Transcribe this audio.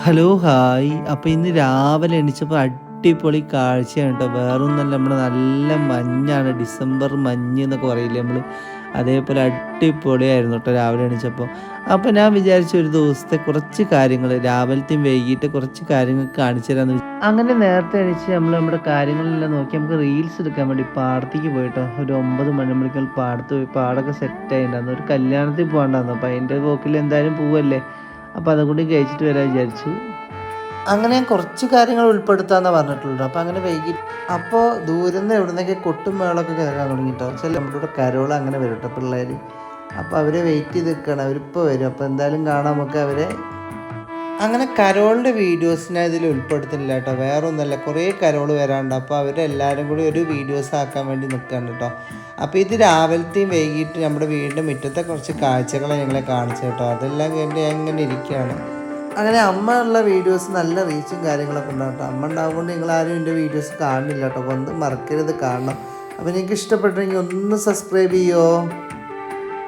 Hello hi. അപ്പോൾ ഇന്ന് രാവിലെ എണീച്ചപ്പോൾ അടിപൊളി കാഴ്ചയാണ് കേട്ടോ. വേറൊന്നുമല്ല, നമ്മുടെ നല്ല മഞ്ഞാണ്, ഡിസംബർ മഞ്ഞ് എന്നൊക്കെ പറയില്ലേ നമ്മൾ, അതേപോലെ അടിപൊളിയായിരുന്നു കേട്ടോ രാവിലെ എണീച്ചപ്പോൾ. അപ്പോൾ ഞാൻ വിചാരിച്ചു ഒരു ദിവസത്തെ കുറച്ച് കാര്യങ്ങൾ രാവിലത്തെയും വൈകിട്ട് കുറച്ച് കാര്യങ്ങൾ കാണിച്ചു തരാമെന്ന് അങ്ങനെ നേരത്തെ എണീച്ച് നമ്മൾ നമ്മുടെ കാര്യങ്ങളെല്ലാം നോക്കി നമുക്ക് റീൽസ് എടുക്കാൻ വേണ്ടി പാടത്തേക്ക് പോയിട്ടോ. ഒരു 9 മണിയാകുമ്പോഴേക്കും പാടത്ത് പോയി പാടൊക്കെ സെറ്റ് ആയിട്ടുണ്ടായിരുന്നു. ഒരു കല്യാണത്തിൽ പോകണ്ടായിരുന്നു. അപ്പോൾ അതിൻ്റെ പോക്കിൽ എന്തായാലും പോവല്ലേ, അപ്പോൾ അതുകൂടി കഴിച്ചിട്ട് വരാൻ വിചാരിച്ചു. അങ്ങനെ ഞാൻ കുറച്ച് കാര്യങ്ങൾ ഉൾപ്പെടുത്താമെന്നാണ് പറഞ്ഞിട്ടുള്ളത്. അപ്പോൾ അങ്ങനെ വൈകി അപ്പോൾ ദൂരെ നിന്ന് എവിടെ നിന്നൊക്കെ കൊട്ടും മേളൊക്കെ കേൾക്കാൻ തുടങ്ങിയിട്ടോ. ചില നമ്മുടെ ഇവിടെ കരോൾ അങ്ങനെ വരും കേട്ടോ പിള്ളേർ. അപ്പോൾ അവരെ വെയിറ്റ് ചെയ്ത് നിൽക്കണം, അവരിപ്പോൾ വരും. അപ്പോൾ എന്തായാലും കാണാം നമുക്ക് അവരെ. അങ്ങനെ കരോളിൻ്റെ വീഡിയോസ് ഞാൻ ഇതിൽ ഉൾപ്പെടുത്തുന്നില്ല കേട്ടോ. വേറെ ഒന്നുമല്ല, കുറേ കരോൾ വരാറുണ്ട്. അപ്പോൾ അവരെല്ലാവരും കൂടി ഒരു വീഡിയോസ് ആക്കാൻ വേണ്ടി നിൽക്കുകയാണ് കേട്ടോ. അപ്പോൾ ഇത് രാവിലത്തെയും വൈകിട്ട് നമ്മുടെ വീടിൻ്റെ മുറ്റത്തെ കുറച്ച് കാഴ്ചകളെ ഞങ്ങളെ കാണിച്ചു കേട്ടോ. അതെല്ലാം കണ്ട് ഞാൻ ഇങ്ങനെ ഇരിക്കുകയാണ്. അങ്ങനെ അമ്മ ഉള്ള വീഡിയോസ് നല്ല റീച്ചും കാര്യങ്ങളൊക്കെ ഉണ്ടാവും കേട്ടോ. അമ്മ ഉണ്ടാകുമ്പോൾ നിങ്ങളാരും എൻ്റെ വീഡിയോസ് കാണുന്നില്ല കേട്ടോ. അപ്പോൾ ഒന്ന് മറക്കരുത് കാണണം. അപ്പോൾ നിങ്ങൾക്ക് ഇഷ്ടപ്പെട്ടെങ്കിൽ ഒന്ന് സബ്സ്ക്രൈബ് ചെയ്യുമോ.